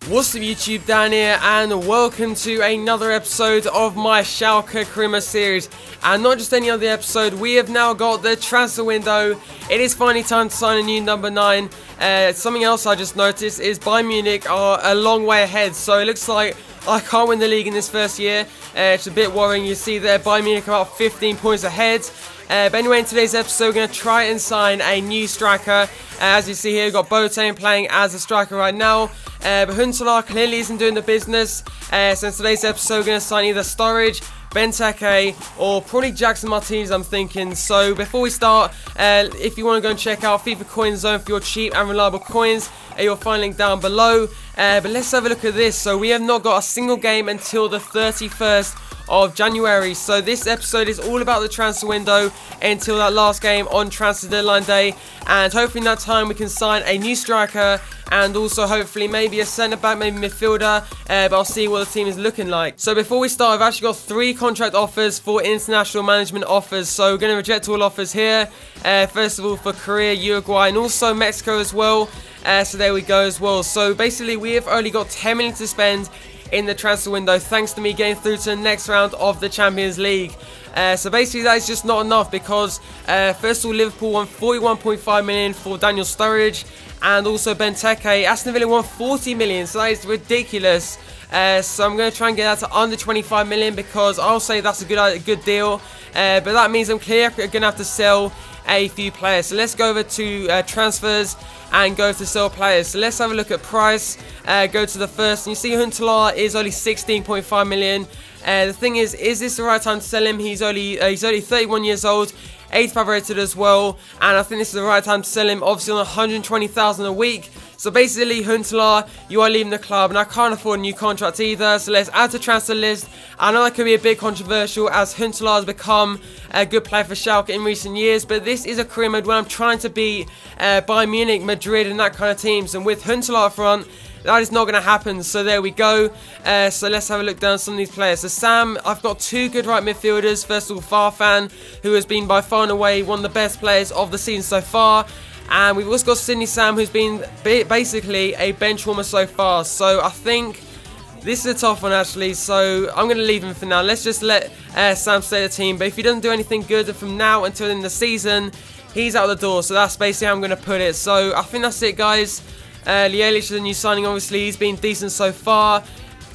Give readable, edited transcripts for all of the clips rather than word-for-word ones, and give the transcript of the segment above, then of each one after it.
What's up YouTube, Dan here, and welcome to another episode of my Schalke Krima series. And not just any other episode, we have now got the transfer window. It is finally time to sign a new number 9. Something else I just noticed is Bayern Munich are a long way ahead, so it looks like I can't win the league in this first year. It's a bit worrying. You see there, Bayern Munich are about 15 points ahead. But anyway, in today's episode, we're going to try and sign a new striker. As you see here, we've got Boateng playing as a striker right now. But Huntelaar clearly isn't doing the business. So in today's episode, we're going to sign either Sturridge, Benteke, or probably Jackson Martinez, I'm thinking. So before we start, if you want to go and check out FIFA Coin Zone for your cheap and reliable coins, you'll find a link down below. But let's have a look at this. So we have not got a single game until the 31st of January, so this episode is all about the transfer window until that last game on transfer deadline day, and hopefully in that time we can sign a new striker and also hopefully maybe a centre back, maybe midfielder, but I'll see what the team is looking like. So before we start, I've actually got 3 contract offers for international management offers, so we're going to reject all offers here. First of all for Korea, Uruguay, and also Mexico as well. So there we go as well. So basically we have only got 10 minutes to spend in the transfer window, thanks to me getting through to the next round of the Champions League. So basically that is just not enough because first of all, Liverpool won 41.5 million for Daniel Sturridge, and also Benteke. Aston Villa won 40 million, so that is ridiculous. So I'm going to try and get that to under 25 million because I'll say that's a good deal. But that means I'm clearly going to have to sell a few players. So let's go over to transfers and go to sell players. So let's have a look at price. Go to the first, and you see Huntelaar is only 16.5 million. The thing is this the right time to sell him? He's only 31 years old, 85 rated as well, and I think this is the right time to sell him, obviously on 120,000 a week. So basically, Huntelaar, you are leaving the club, and I can't afford a new contract either, so let's add to transfer list. I know that could be a bit controversial as Huntelaar has become a good player for Schalke in recent years, but this is a career mode where I'm trying to beat Bayern Munich, Madrid, and that kind of teams, and with Huntelaar up front, that is not going to happen. So there we go. So let's have a look down some of these players. So Sam, I've got 2 good right midfielders. First of all, Farfan, who has been by far and away one of the best players of the season so far. And we've also got Sydney Sam, who's been basically a bench warmer so far. So I think this is a tough one actually. So I'm going to leave him for now. Let's just let Sam stay the team. But if he doesn't do anything good from now until the end of the season, he's out the door. So that's basically how I'm going to put it. So I think that's it, guys. Lielic is a new signing, obviously. He's been decent so far.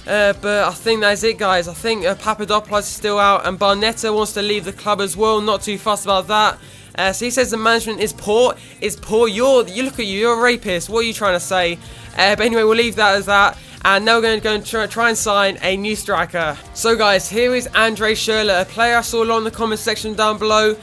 But I think that's it, guys. I think Papadopoulos is still out, and Barnetta wants to leave the club as well. Not too fussed about that. So he says the management is poor. You look at you, you're a rapist. What are you trying to say? But anyway, we'll leave that as that. And now we're going to go and try and sign a new striker. So guys, here is Andre Schürrle, a player I saw a lot in the comment section down below,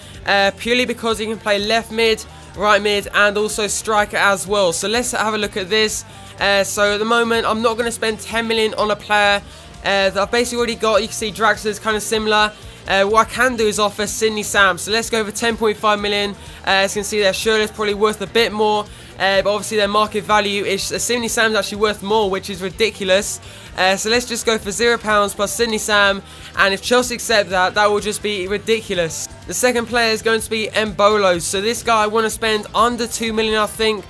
purely because he can play left mid, right mid, and also striker as well. So let's have a look at this. So at the moment, I'm not going to spend 10 million on a player that I've basically already got. You can see Draxler's kind of similar. What I can do is offer Sydney Sam. So let's go for 10.5 million. As you can see there, Schürrle's probably worth a bit more. But obviously their market value is Sydney Sam's actually worth more, which is ridiculous. So let's just go for £0 plus Sydney Sam, and if Chelsea accept that, that will just be ridiculous. The second player is going to be Mbolo. So this guy I want to spend under 2 million, I think,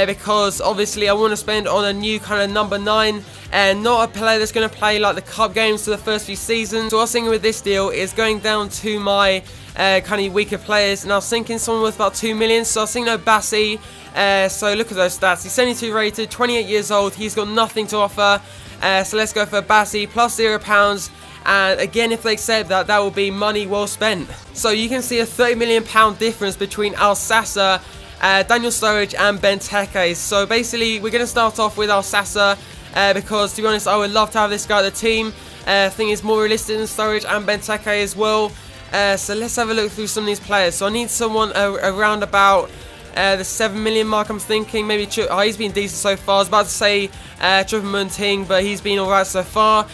because obviously I want to spend on a new kind of number 9 and not a player that's going to play like the cup games for the first few seasons. So what I was thinking with this deal is going down to my kind of weaker players, and I was thinking someone worth about 2 million. So I was thinking of Bassi. So look at those stats. He's 72 rated, 28 years old. He's got nothing to offer. So let's go for Bassi plus £0. And again, if they accept that, that will be money well spent. So you can see a £30 million difference between Alsassa, Daniel Sturridge, and Benteke. So basically, we're going to start off with Alsassa because, to be honest, I would love to have this guy at the team. I think he's more realistic than Sturridge and Benteke as well. So let's have a look through some of these players. So I need someone around about the 7 million mark, I'm thinking. Maybe he's been decent so far. I was about to say Choupo-Moting, but he's been alright so far.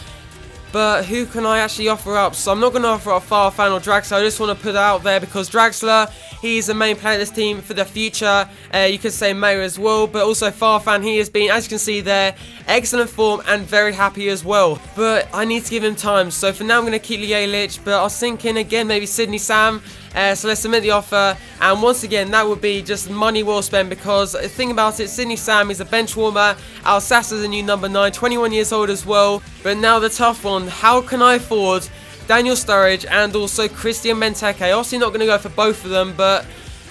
But who can I actually offer up? So I'm not going to offer up Farfan or Draxler. I just want to put it out there because Draxler, he's the main player of this team for the future. You could say Mayer as well, but also Farfan, he has been, as you can see there, excellent form and very happy as well. But I need to give him time. So for now, I'm going to keep Lielic, but I was thinking again maybe Sydney Sam. So let's submit the offer, and once again that would be just money well spent, because the thing about it, Sydney Sam is a bench warmer, Alsacer's a new number 9, 21 years old as well. But now the tough one, how can I afford Daniel Sturridge and also Christian Benteke? Obviously not going to go for both of them, but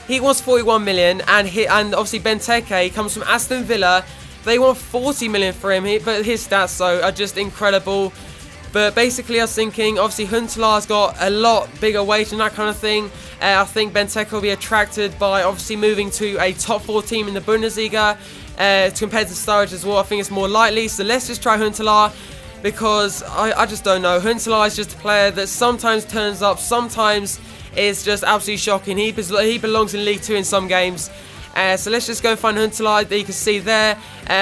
he wants 41 million, and obviously Benteke comes from Aston Villa. They want 40 million for him, but his stats though are just incredible. But basically I was thinking, obviously Huntelaar's got a lot bigger wage and that kind of thing. I think Benteke will be attracted by obviously moving to a top 4 team in the Bundesliga compared to Sturridge as well. I think it's more likely. So let's just try Huntelaar, because I just don't know. Huntelaar is just a player that sometimes turns up, sometimes is just absolutely shocking. He belongs in League 2 in some games. So let's just go and find Huntelaar that you can see there.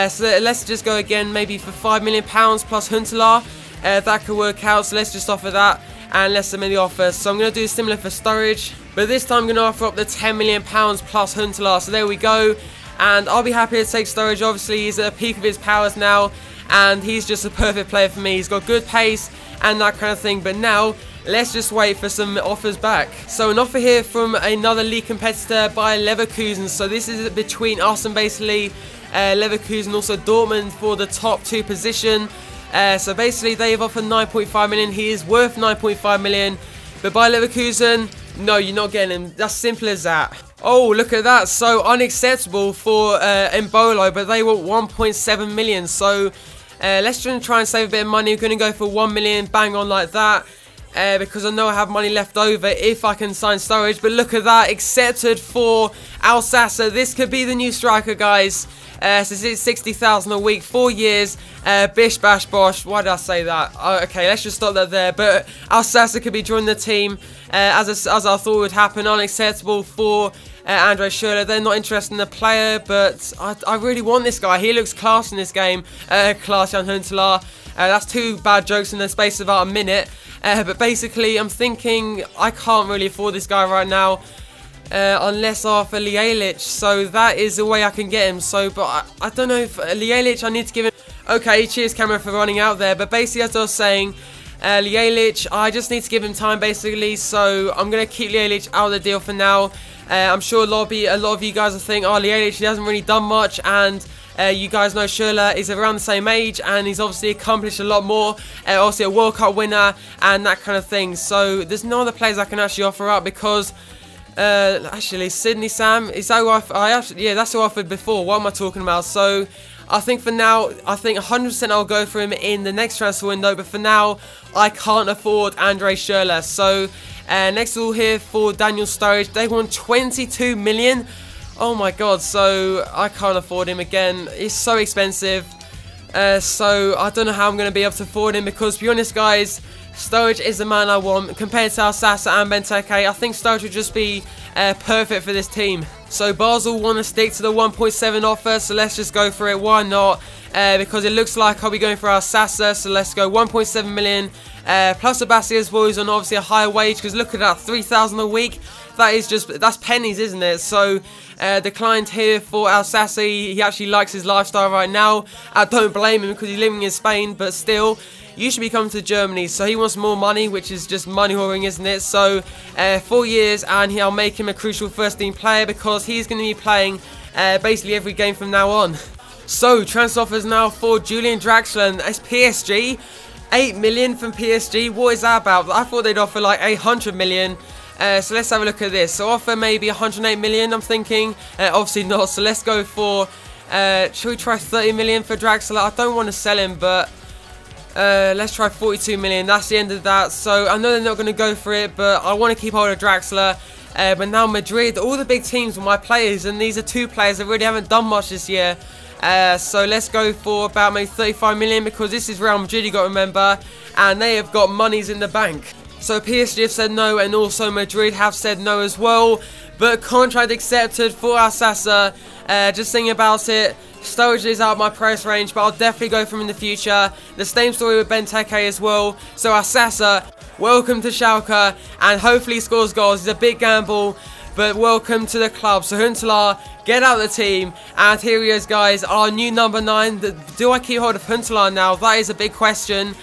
So let's just go again, maybe for £5 million plus Huntelaar. That could work out, so let's just offer that, and let's submit the offer. So I'm going to do similar for Sturridge, but this time I'm going to offer up the £10 million plus Huntelaar. So there we go, and I'll be happy to take Sturridge. Obviously he's at the peak of his powers now, and he's just a perfect player for me. He's got good pace and that kind of thing. But now let's just wait for some offers back. So an offer here from another league competitor by Leverkusen. So this is between us and basically Leverkusen, also Dortmund for the top 2 position. So basically they've offered 9.5 million. He is worth 9.5 million, but by Leverkusen, no, you're not getting him. That's simple as that. Oh, look at that. So unacceptable for Embolo, but they want 1.7 million. So let's try and save a bit of money. We're going to go for 1 million, bang on like that. Because I know I have money left over if I can sign Sturridge. But look at that, accepted for Alsacer. This could be the new striker, guys. So it's 60,000 a week, 4 years. Bish bash bosh. Why did I say that? Okay, let's just stop that there. But Alsacer could be joining the team as I thought would happen. Unacceptable for Andre Schürrle. They're not interested in the player, but I really want this guy. He looks class in this game. Klaas-Jan Huntelaar. That's 2 bad jokes in the space of about a minute. But basically, I'm thinking I can't really afford this guy right now. Unless I offer Lielic, so that is the way I can get him. So, but I don't know if Lielic, I need to give him. Okay, cheers camera for running out there. But basically, as I was saying, Lielic, I just need to give him time basically. So I'm gonna keep Lielic out of the deal for now. I'm sure a lot of you guys are thinking, oh, Lielic, he hasn't really done much, and you guys know Schürrle is around the same age, and he's obviously accomplished a lot more. Obviously a World Cup winner and that kind of thing. So there's no other players I can actually offer up, because actually Sydney Sam, is that who yeah, that's who I offered before. What am I talking about? So I think for now, I think 100% I'll go for him in the next transfer window, but for now I can't afford Andre Schürrle. So next all here for Daniel Sturridge, they want 22 million. Oh my god, so I can't afford him again. It's so expensive. So I don't know how I'm going to be able to afford him, because to be honest guys, Sturridge is the man I want. Compared to Alsacer and Benteke, I think Sturridge would just be perfect for this team. So Basel want to stick to the 1.7 offer, so let's just go for it. Why not? Because it looks like I'll be going for Alsacer, so let's go 1.7 million. Plus Abassi as well, who's on obviously a higher wage, because look at that, 3,000 a week. That is just, that's pennies, isn't it? So declined here for Alsacer. He actually likes his lifestyle right now. I don't blame him, because he's living in Spain, but still, you should be coming to Germany. So he wants more money, which is just money whoring, isn't it? So 4 years, and I'll make him a crucial first team player, because he's going to be playing basically every game from now on. So transfer offers now for Julian Draxler. It's PSG. 8 million from PSG. What is that about? I thought they'd offer like 800 million. So let's have a look at this. So offer maybe 108 million, I'm thinking. Obviously not. So let's go for, should we try 30 million for Draxler? I don't want to sell him, but let's try 42 million. That's the end of that. So I know they're not going to go for it, but I want to keep hold of Draxler. But now Madrid, all the big teams with my players, and these are 2 players that really haven't done much this year. So let's go for about maybe 35 million, because this is Real Madrid, you got to remember, and they have got monies in the bank. So PSG have said no, and also Madrid have said no as well. But contract accepted for Alsacer. Just thinking about it, Sturridge is out of my price range, but I'll definitely go for him in the future. The same story with Benteke as well. So Alsacer, welcome to Schalke, and hopefully he scores goals. It's a big gamble, but welcome to the club. So Huntelaar, get out of the team, and here he is, guys, our new number 9. Do I keep hold of Huntelaar now? That is a big question,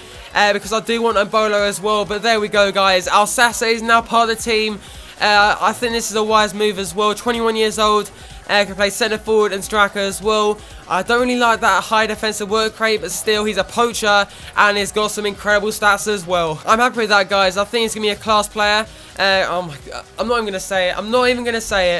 because I do want Embolo as well. But there we go, guys. Alsacer is now part of the team. I think this is a wise move as well. 21 years old. Can play centre forward and striker as well. I don't really like that high defensive work rate, but still, he's a poacher and he's got some incredible stats as well. I'm happy with that, guys. I think he's going to be a class player. Oh my God. I'm not even going to say it. I'm not even going to say it.